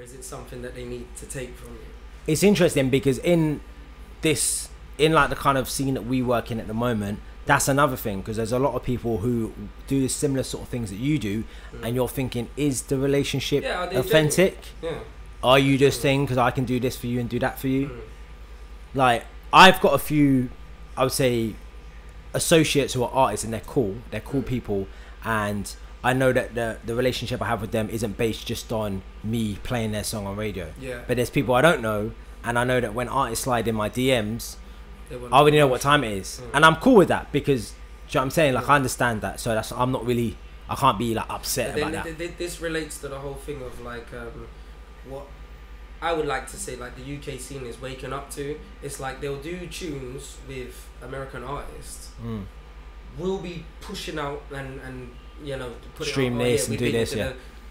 is it something that they need to take from you? It's interesting because in like the kind of scene that we work in at the moment, that's another thing, because there's a lot of people who do the similar sort of things that you do, and you're thinking, is the relationship authentic? Yeah. Are you just saying because I can do this for you and do that for you? Like, I've got a few, I would say, associates who are artists, and they're cool people, and I know that the relationship I have with them isn't based just on me playing their song on radio. Yeah. But there's people I don't know, and I know that when artists slide in my DMs, I already know what time it is, and I'm cool with that, because, do you know what I'm saying? Like, I understand that, so that's, I'm not really, I can't be like upset about that. This relates to the whole thing of like what I would like to say, like, the UK scene is waking up to. It's like they'll do tunes with American artists, we'll be pushing out and you know, put stream this and do this,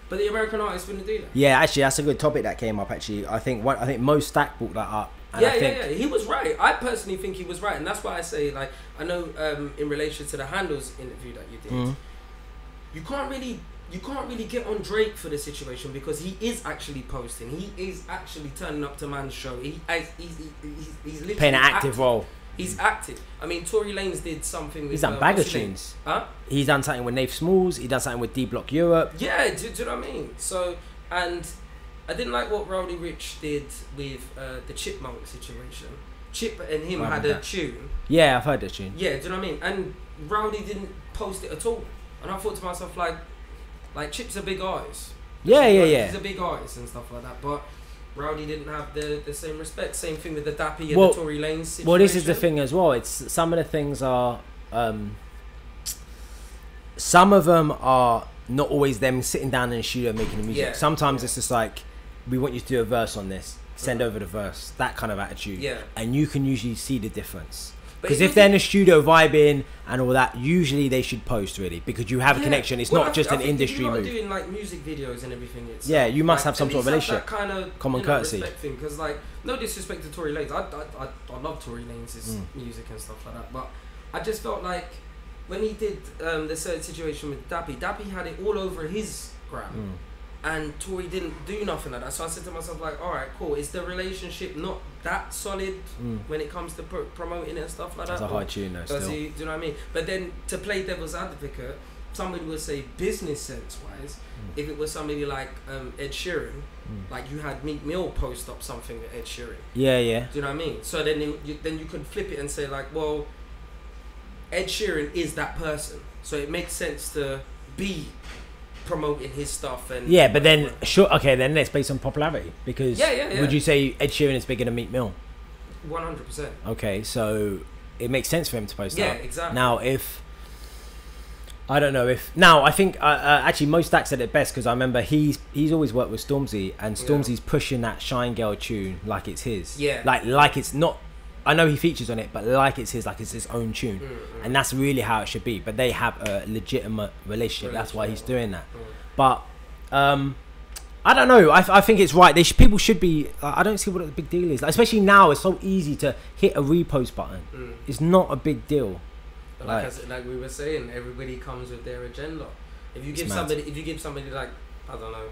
but the American artists wouldn't do that. Yeah, actually, that's a good topic that came up. Actually, I think Mo Stack brought that up. And yeah, he was right. I personally think he was right, and that's why I say, like, I know in relation to the Handles interview that you did, you can't really get on Drake for the situation, because he is actually posting. He is actually turning up to man's show. He's literally playing an active role. He's active. I mean, Tory Lanez did something with... He's done bag of tunes. Huh? He's done something with Nath Smalls. He done something with D Block Europe. Yeah, do you know what I mean? So, and I didn't like what Rowdy Rich did with the Chipmunk situation. Chip and him had a tune. Yeah, I've heard that tune. Yeah, do you know what I mean? And Rowdy didn't post it at all. And I thought to myself, like Chip's a big artist. Yeah. He's a big artist and stuff like that. But Rowdy didn't have the same respect. Same thing with the Dappy and the Tory Lanez situation. Well, this is the thing as well. It's some of the things are, some of them are not always them sitting down in the studio making the music. Yeah. Sometimes it's just like, we want you to do a verse on this. Send over the verse. That kind of attitude. Yeah. And you can usually see the difference. Because if they're in the studio vibing and all that, usually they should post, really, because you have a connection. It's not just an industry move. If you're doing like music videos and everything, it's you must have some sort of relationship, that kind of common courtesy. Because, like, no disrespect to Tory Lanez, I love Tory Lanez's music and stuff like that, but I just felt like when he did the certain situation with Dappy had it all over his gram. And Tory didn't do nothing like that. So I said to myself, like, all right, cool. Is the relationship not that solid when it comes to promoting it and stuff like that? It's a hard tune, though, still. Do you know what I mean? But then, to play devil's advocate, somebody would say business sense-wise, if it was somebody like Ed Sheeran, like you had Meek Mill post up something with Ed Sheeran. Yeah. Do you know what I mean? So then you could flip it and say, like, well, Ed Sheeran is that person. So it makes sense to be promoting his stuff and but then then it's based on popularity, because would you say Ed Sheeran is bigger than Meek Mill? 100%. Okay, so it makes sense for him to post that. Yeah, exactly. Now I think actually Mo Stack said it best, because I remember he's always worked with Stormzy, and Stormzy's pushing that Shine Girl tune like it's his. Yeah. Like it's not. I know he features on it, but like it's his own tune, and that's really how it should be. But they have a legitimate relationship. That's why he's doing that. But I don't know. I think it's right. People should be. I don't see what the big deal is. Like, especially now, it's so easy to hit a repost button. It's not a big deal. But like we were saying, everybody comes with their agenda. If you give somebody like, I don't know,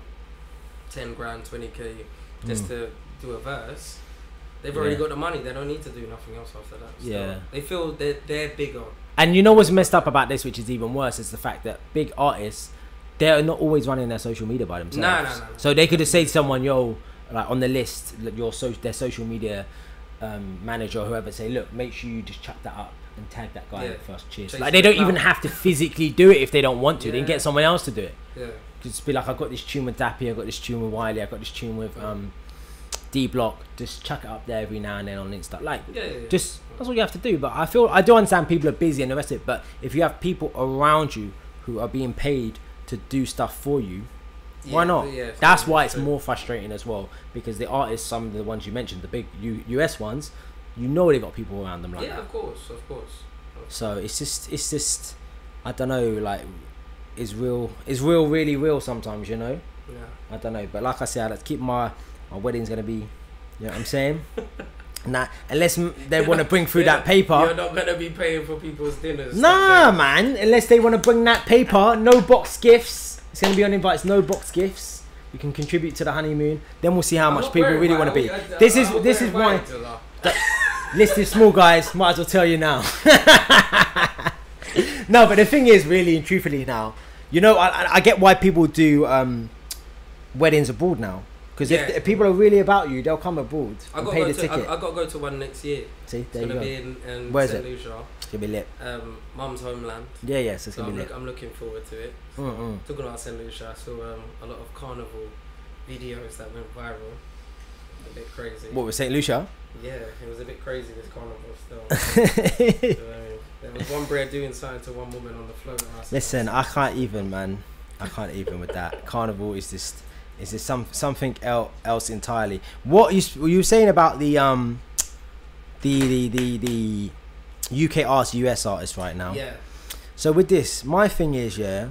10 grand, 20k, just to do a verse. They've already got the money. They don't need to do nothing else after that. So they feel they're bigger. And you know what's messed up about this, which is even worse, is the fact that big artists, they're not always running their social media by themselves. No. So they could just say to someone, yo, like on the list, their social media manager or whoever, say, look, make sure you just chuck that up and tag that guy first. Cheers. Like, they don't even have to physically do it if they don't want to. They can get someone else to do it. Yeah. Just be like, I've got this tune with Dappy, I've got this tune with Wiley, I've got this tune with D Block, just chuck it up there every now and then on Insta. Like, just that's what you have to do. But I do understand people are busy and the rest of it. But if you have people around you who are being paid to do stuff for you, why not? That's why it's more frustrating as well, because the artists, some of the ones you mentioned, the big US ones, you know they got people around them like that. Yeah, of course. So it's just I don't know. Like, is real really real sometimes, you know? Yeah. I don't know. But like I said, let's keep my wedding's gonna be, you know what I'm saying? Nah, unless they want to bring through that paper. You're not gonna be paying for people's dinners. Nah, man. Unless they want to bring that paper, no box gifts. It's gonna be on invites, no box gifts. We can contribute to the honeymoon. Then we'll see how much people really want to be. This is why. List is small, guys. Might as well tell you now. No, but the thing is, really and truthfully now, you know, I get why people do weddings abroad now. Because if people are really about you, they'll come abroad and pay the ticket. I got to go to one next year. See, there you go. It's going to be in Where's St. it? Lucia. It's going to be lit. Mum's homeland. Yeah, so it's going to be lit. I'm looking forward to it. Talking about St. Lucia, I saw a lot of carnival videos that went viral. A bit crazy. What, with St. Lucia? Yeah, it was a bit crazy, this carnival still. There was one bread doing something to one woman on the float. Listen, I can't even, man. I can't even with that. Carnival is just something else entirely. What were you saying about the UK artists, US artists right now? Yeah. So with this, my thing is, yeah.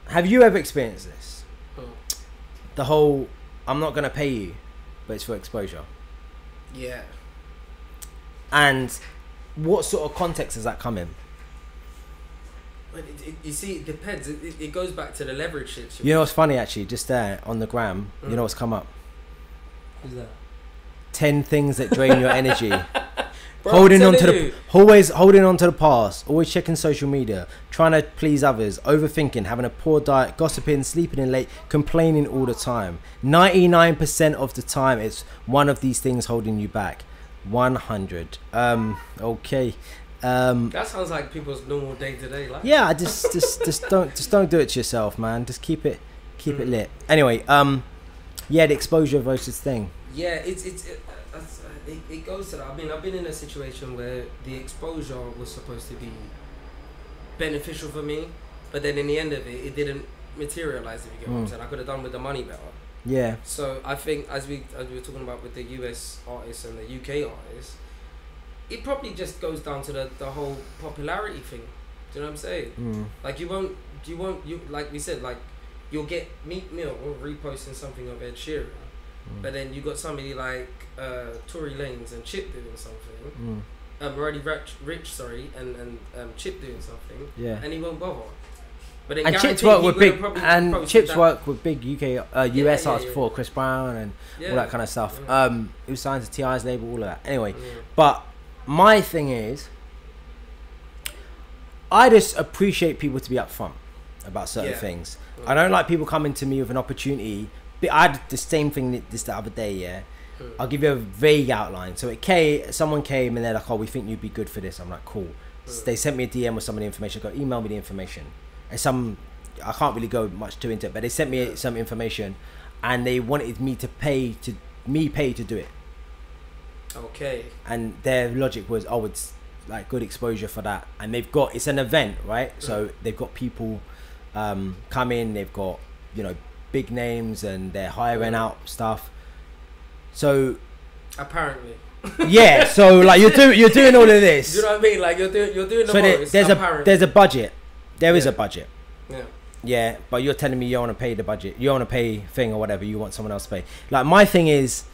Have you ever experienced this? The whole, I'm not gonna pay you, but it's for exposure. Yeah. And what sort of context does that come in? You see, it depends. It goes back to the leverage situation. You know what's funny, actually? Just there on the gram, you know what's come up? Who's that? 10 things that drain your energy. Bro, holding on to the past, always checking social media, trying to please others, overthinking, having a poor diet, gossiping, sleeping in late, complaining all the time. 99% of the time, it's one of these things holding you back. 100. Okay. That sounds like people's normal day-to-day life. Yeah, just don't do it to yourself, man. Just keep it lit. Anyway, yeah, the exposure versus thing. Yeah, it goes to that. I mean, I've been in a situation where the exposure was supposed to be beneficial for me, but then in the end of it, it didn't materialize. If you get what I'm saying, I could have done with the money better. Yeah. So I think as we were talking about with the US artists and the UK artists, it probably just goes down to the whole popularity thing. Do you know what I'm saying? Like you like we said, like you'll get Meek Mill or reposting something of Ed Sheeran, but then you got somebody like Tory Lanez and Chip doing something. Already Rich, sorry, and Chip doing something. Yeah. And he won't bother. But then Chip's work with big UK US artists before, Chris Brown and all that kind of stuff. He was signed to T.I.'s label, all of that. Anyway, but my thing is, I just appreciate people to be upfront about certain things. I don't like people coming to me with an opportunity. But I had the same thing the other day, yeah. I'll give you a vague outline. So someone came and they're like, oh, we think you'd be good for this. I'm like, cool. So they sent me a DM with some of the information. I go, email me the information. And I can't really go much too into it, but they sent me some information and they wanted me to pay to do it. Okay. And their logic was, oh, it's like good exposure for that. And it's an event, right? So they've got people come in, they've got, big names and they're hiring out stuff. So apparently. Yeah, so like you're doing all of this. Do you know what I mean? Like you're doing the most. There's a budget. There is a budget. Yeah. Yeah, but you're telling me you don't want to pay the budget. You don't want to pay thing or whatever. You want someone else to pay. Like my thing is,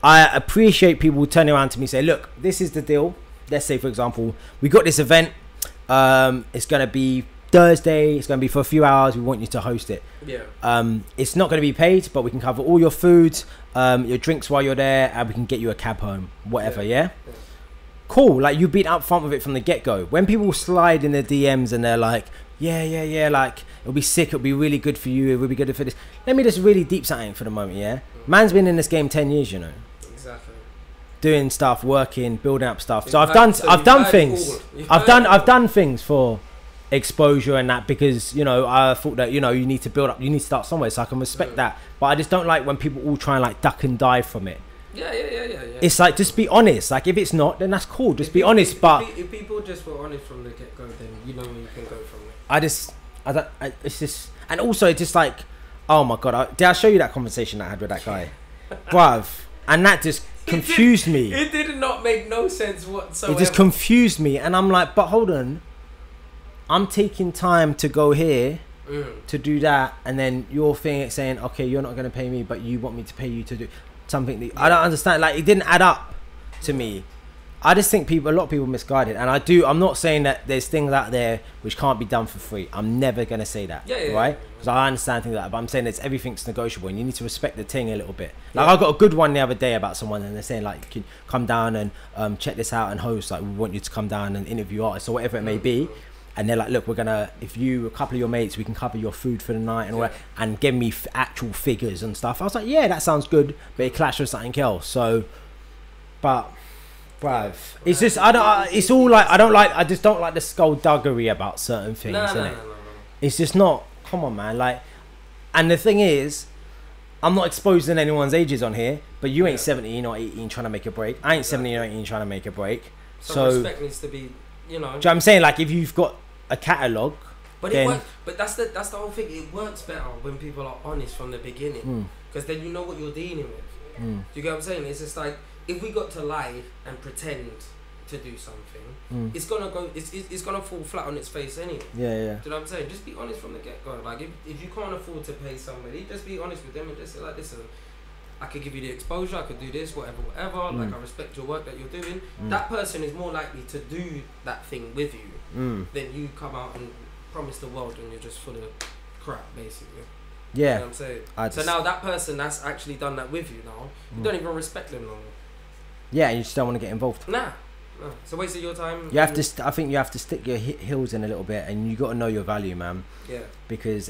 I appreciate people turning around to me and say, look, this is the deal. Let's say, for example, we got this event. It's going to be Thursday. It's going to be for a few hours. We want you to host it. Yeah. It's not going to be paid, but we can cover all your food, your drinks while you're there, and we can get you a cab home, whatever. Yeah. Cool. Like you've been upfront with it from the get-go. When people slide in their DMs and they're like, yeah, like it'll be sick, it'll be really good for you, it'll be good for this. Let me just really deep something for the moment, yeah? Man's been in this game 10 years, Exactly. Doing stuff, working, building up stuff. So I've done things for exposure and that because, I thought that, you need to build up, you need to start somewhere, so I can respect that. But I just don't like when people all try and like duck and dive from it. Yeah. It's like, just be honest. Like if it's not, then that's cool. Just be honest. But if people just were honest from the get-go, then you know where you can go from it. It's just, and also it's just like, oh my God, did I show you that conversation I had with that guy? Bruv. And that just confused me. It did not make no sense whatsoever. It just confused me. And I'm like, but hold on. I'm taking time to go here to do that. And then your thing saying, okay, you're not going to pay me, but you want me to pay you to do something that I don't understand. Like it didn't add up to me. I just think a lot of people misguided, and I'm not saying that there's things out there which can't be done for free. I'm never gonna say that, right? Because I understand things like that, but I'm saying everything's negotiable, and you need to respect the thing a little bit. Like I got a good one the other day about someone, and they're saying like, "Can come down and check this out and host. Like, we want you to come down and interview artists or whatever it may be." And they're like, "Look, we're gonna, if you a couple of your mates, we can cover your food for the night and all that, and give me actual figures and stuff." I was like, "Yeah, that sounds good," but it clashed with something else. So, but. Bruv, it's just it's all like I just don't like the skullduggery about certain things, innit? It's just not. Come on, man. Like, and the thing is, I'm not exposing anyone's ages on here, but you ain't 17 or 18 trying to make a break. I ain't 17 or 18 trying to make a break. So respect needs to be, you know. Do you know what I'm saying? Like, if you've got a catalogue, but it works. But that's the whole thing. It works better when people are honest from the beginning, because then you know what you're dealing with. Do you get what I'm saying? It's just like, if we got to lie and pretend to do something, it's gonna go. It's gonna fall flat on its face anyway. Yeah. Do you know what I'm saying? Just be honest from the get go. Like, if you can't afford to pay somebody, just be honest with them and just say like, listen, I could give you the exposure. I could do this, whatever. Like, I respect your work that you're doing. That person is more likely to do that thing with you than you come out and promise the world and you're just full of crap, basically. Yeah. You know what I'm saying? So now that person that's actually done that with you now, you don't even respect them no more. Yeah, you just don't want to get involved. Nah. It's a waste of your time. You have to. I think you have to stick your heels in a little bit, and you got to know your value, man. Yeah. Because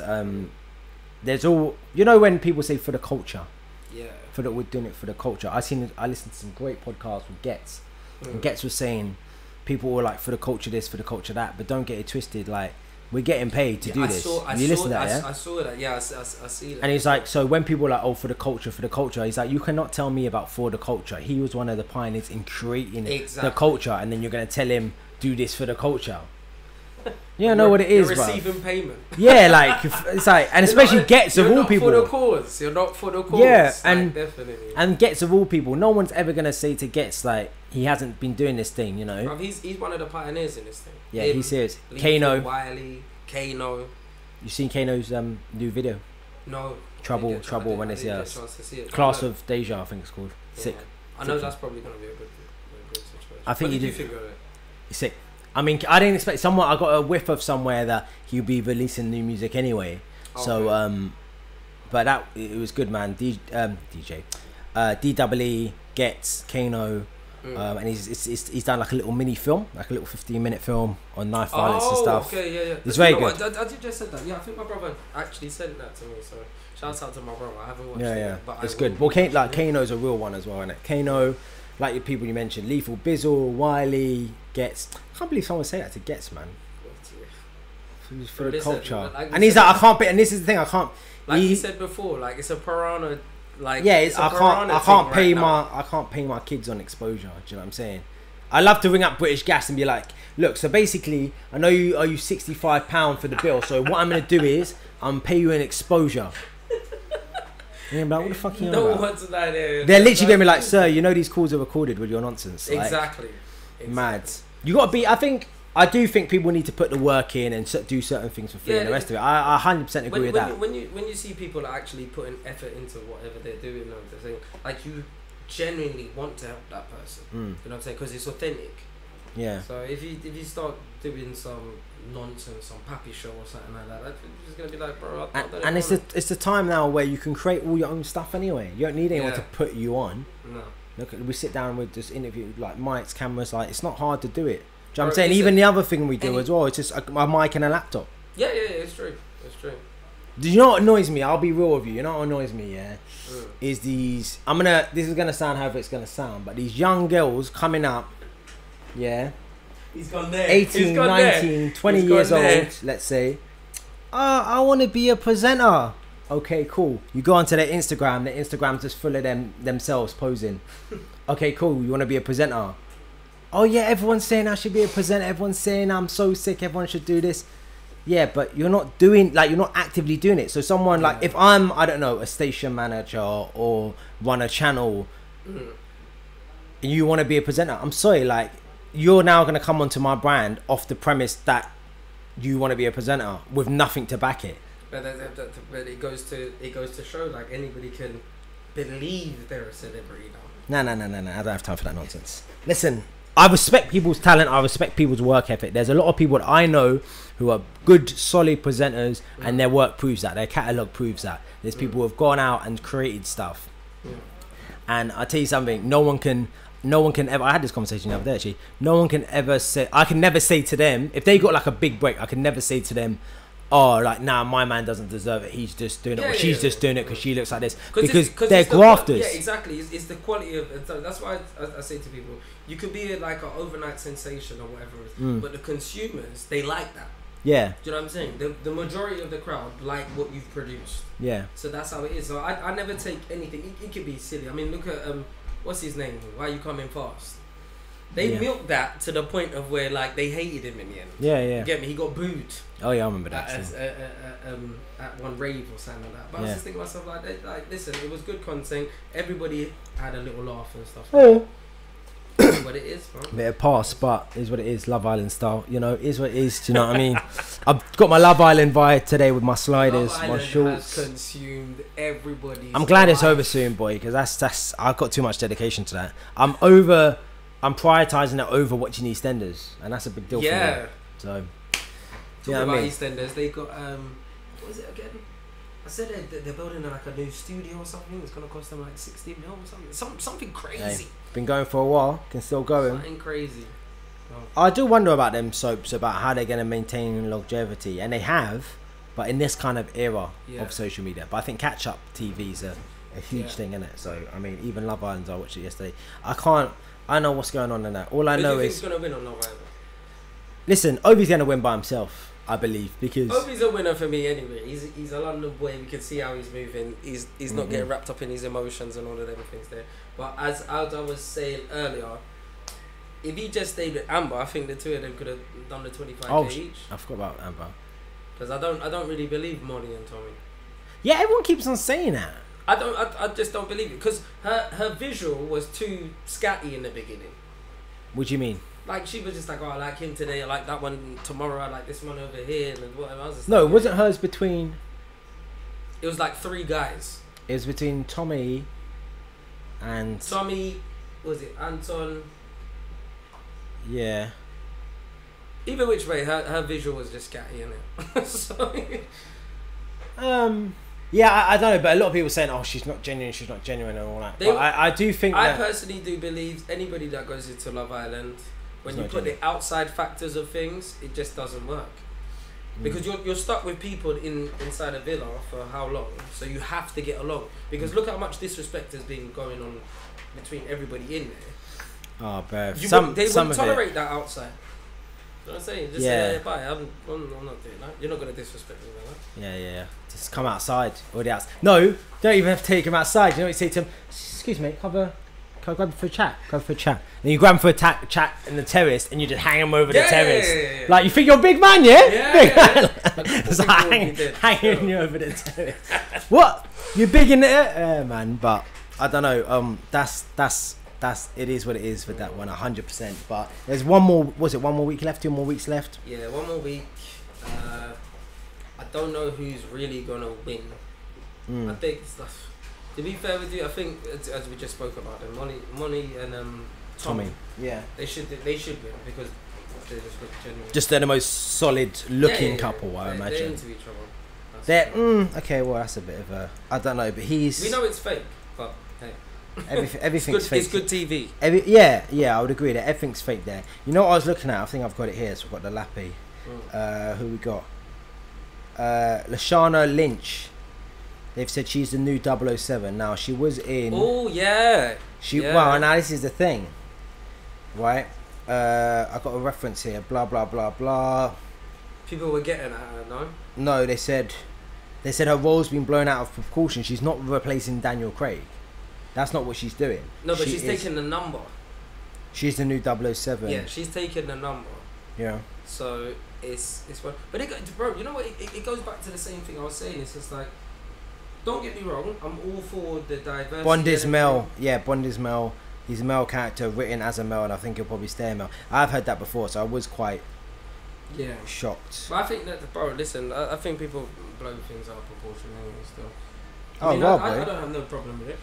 there's all, you know, when people say for the culture. Yeah. We're doing it for the culture. I listened to some great podcasts with Getz, and Getz was saying people were like for the culture this, for the culture that, but don't get it twisted. Like, we're getting paid to do this. I saw that. Yeah, I see that. And he's like, so when people are like, oh, for the culture, he's like, you cannot tell me about for the culture. He was one of the pioneers in creating the culture, and then you're going to tell him, do this for the culture. You don't know what it is, bro. You're receiving payment. Yeah, like, it's like, and especially Getz of all people. You're not for the cause. You're not for the cause. Yeah, like, and definitely. And Getz of all people, no one's ever going to say to Getz, like, he hasn't been doing this thing, you know. Bro, he's one of the pioneers in this thing. Yeah, he's serious. Kano. Wiley, Kano. You seen Kano's new video? No. Trouble when it's Class of Deja, I think it's called. Yeah. Sick. I know that's probably going to be a good situation. I think what did you think of it? Sick. I mean, I didn't expect I got a whiff of somewhere that he'd be releasing new music anyway. Okay. So, but it was good, man. DJ, DWE, Getz, Kano, and he's done like a little mini film, like a little 15-minute film on knife violence and stuff. Okay, yeah. It's very good. I just said that. Yeah, I think my brother actually sent that to me. So shouts out to my brother. I haven't watched it. Yeah, but it's good. Well, Kano's a real one as well, isn't it? Kano, like the people you mentioned, Lethal Bizzle, Wiley, Getz. I can't believe someone say that to Getz, man. For the culture, and he's like, I can't. And this is the thing, I can't. Like he said before, like it's a piranha. Like, yeah, I can't pay my kids on exposure. Do you know what I'm saying? I love to ring up British Gas and be like, look, so basically, I know you owe you £65 for the bill. So what I'm gonna do is I'm pay you an exposure. Yeah, like, what the fuck are you on about? They're literally gonna be like, sir, you know these calls are recorded with your nonsense. Like, exactly. Mad. You gotta be. I do think people need to put the work in and do certain things for free and the rest of it. I 100% agree with that. When you see people are actually putting effort into whatever they're doing, like you genuinely want to help that person. You know what I'm saying? Because it's authentic. Yeah. So if you start doing some nonsense, some pappy show or something like that, it's just gonna be like, bro. And it's the time now where you can create all your own stuff anyway. You don't need anyone to put you on. No. Look, we sit down with this interview, like mics, cameras. Like, it's not hard to do it. Do you know what I'm saying? Even the other thing we do as well, it's just a mic and a laptop. Yeah, it's true. Do you know what annoys me? I'll be real with you. You know what annoys me, yeah? Is these... this is going to sound however it's going to sound, but these young girls coming up, yeah? He's gone there. 18, 19, 20 years old, let's say. I want to be a presenter. Okay, cool. You go onto their Instagram's just full of themselves posing. Okay, cool. You want to be a presenter? Oh yeah, everyone's saying I should be a presenter. Everyone's saying I'm so sick. Everyone should do this. Yeah, but you're not you're not actively doing it. So someone like, if I'm, I don't know, a station manager or run a channel, and you want to be a presenter, I'm sorry, like, you're now going to come onto my brand off the premise that you want to be a presenter with nothing to back it. But it goes to show, like, anybody can believe they're a celebrity now. No. I don't have time for that nonsense. Listen. I respect people's talent. I respect people's work ethic. There's a lot of people that I know who are good, solid presenters, and their work proves that. Their catalogue proves that. There's people who have gone out and created stuff. And I tell you something, no one can ever, I had this conversation the other day actually, no one can ever say, I can never say to them, if they got like a big break, I can never say to them, oh, like, nah, my man doesn't deserve it, he's just doing it, or she's just doing it because she looks like this, because they're grafters. Yeah, exactly, it's the quality of, that's why I say to people, you could be like an overnight sensation or whatever, but the consumers, they like that. Yeah. Do you know what I'm saying? The majority of the crowd like what you've produced. Yeah. So that's how it is. So I never take anything. It could be silly. I mean, look at what's his name? Why You Coming Fast? They milked that to the point of where like they hated him in the end. Yeah, yeah. You get me? He got booed. Oh yeah, I remember that. At one rave or something like that. But I was just thinking to myself like, listen, it was good content. Everybody had a little laugh and stuff. Oh. What it is, bro. Bit of pass, but is what it is. Love Island style, you know, is what it is. Do you know what I mean? I've got my Love Island vibe today with my sliders, my shorts. Has consumed everybody's I'm glad it's life. over soon, boy, because that's I've got too much dedication to that. I'm prioritizing it over watching EastEnders, and that's a big deal for me. So, talking about EastEnders, they got what was it again? I said they're building like a new studio or something. It's gonna cost them like 60 mil or something. Something crazy. Hey, been going for a while. Can still go. Something crazy. Oh. I do wonder about them soaps, about how they're gonna maintain longevity, and they have, but in this kind of era of social media. But I think catch-up TV is a huge thing, isn't it? So I mean, even Love Island, I watched it yesterday. I know what's going on in that. All I know is. Who's gonna win on Love Island? Listen, Obi's gonna win by himself. I believe, because Obi's a winner for me anyway. He's a London boy. We can see how he's moving. He's not getting wrapped up in his emotions and all of them things there. But as I was saying earlier, if he just stayed with Amber, I think the two of them could have done the 25k each. I forgot about Amber. Because I don't really believe Molly and Tommy. Yeah, everyone keeps on saying that. I just don't believe it, because her visual was too scatty in the beginning. What do you mean? Like, she was just like, oh, I like him today, I like that one tomorrow, I like this one over here, and whatever. I was just no, it wasn't hers between... It was like 3 guys. It was between Tommy and... Tommy, was it Anton? Yeah. Either which way, her visual was just scatty, innit? So... yeah, I don't know, but a lot of people saying, oh, she's not genuine, and all that. But I do think I personally do believe anybody that goes into Love Island... When you put the outside factors of things, it just doesn't work. Because you're stuck with people inside a villa for how long? So you have to get along. Because look how much disrespect has been going on between everybody in there. Oh, bro. They wouldn't tolerate that outside. You know what I'm saying? Just say, hey, bye, I'm not doing that. You're not going to disrespect me like that. Yeah. Just come outside. Or the outside. No, don't even have to take him outside. You know what you say to him? Excuse me, can I grab him for a chat? And you grab him for a chat in the terrace, and you just hang him over the terrace. Yeah. Like, you think you're a big man, yeah? Yeah. It's like hanging you over the terrace. What? You're big in there? Man, but I don't know. That's it is what it is with that one, 100%. But there's one more week left? 2 more weeks left? Yeah, 1 more week. I don't know who's really going to win. I think stuff. To be fair with you, I think as we just spoke about them, Money and Tommy. Yeah. They should win because they just look genuine. Just they're the most solid looking couple, I imagine. They're into each other. Okay, well that's a bit of a, I don't know, but he's. We know it's fake, but hey. Everything's fake. It's good TV. Yeah, I would agree that everything's fake there. You know what I was looking at? I think I've got it here. So we've got the Lappy. Who we got? Lashana Lynch. They've said she's the new 007. Now, she was in... Oh, yeah. Well, now this is the thing. Right? I got a reference here. Blah, blah, blah, blah. People were getting at her, no? No, they said her role's been blown out of proportion. She's not replacing Daniel Craig. That's not what she's doing. No, but she's taking the number. She's the new 007. Yeah, she's taking the number. Yeah. So, it's one... But, bro, you know what? It goes back to the same thing I was saying. It's just like... Don't get me wrong, I'm all for the diversity. Bond is male. Yeah, Bond is male. He's a male character written as a male, and I think he'll probably stay a male. I've heard that before, so I was quite shocked. But I think that, bro, listen, I think people blow things out of proportion anyway still. I don't have no problem with it.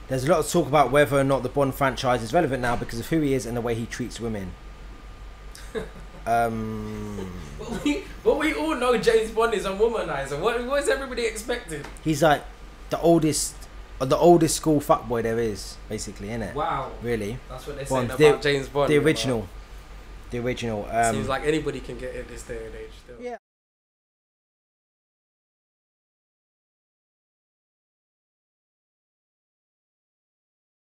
There's a lot of talk about whether or not the Bond franchise is relevant now because of who he is and the way he treats women. But we all know James Bond is a womanizer. What is everybody expecting? He's like the oldest school fuckboy there is, basically, isn't it? Wow. Really? That's what they're saying about James Bond. The original. The original. Seems like anybody can get in this day and age still. Yeah.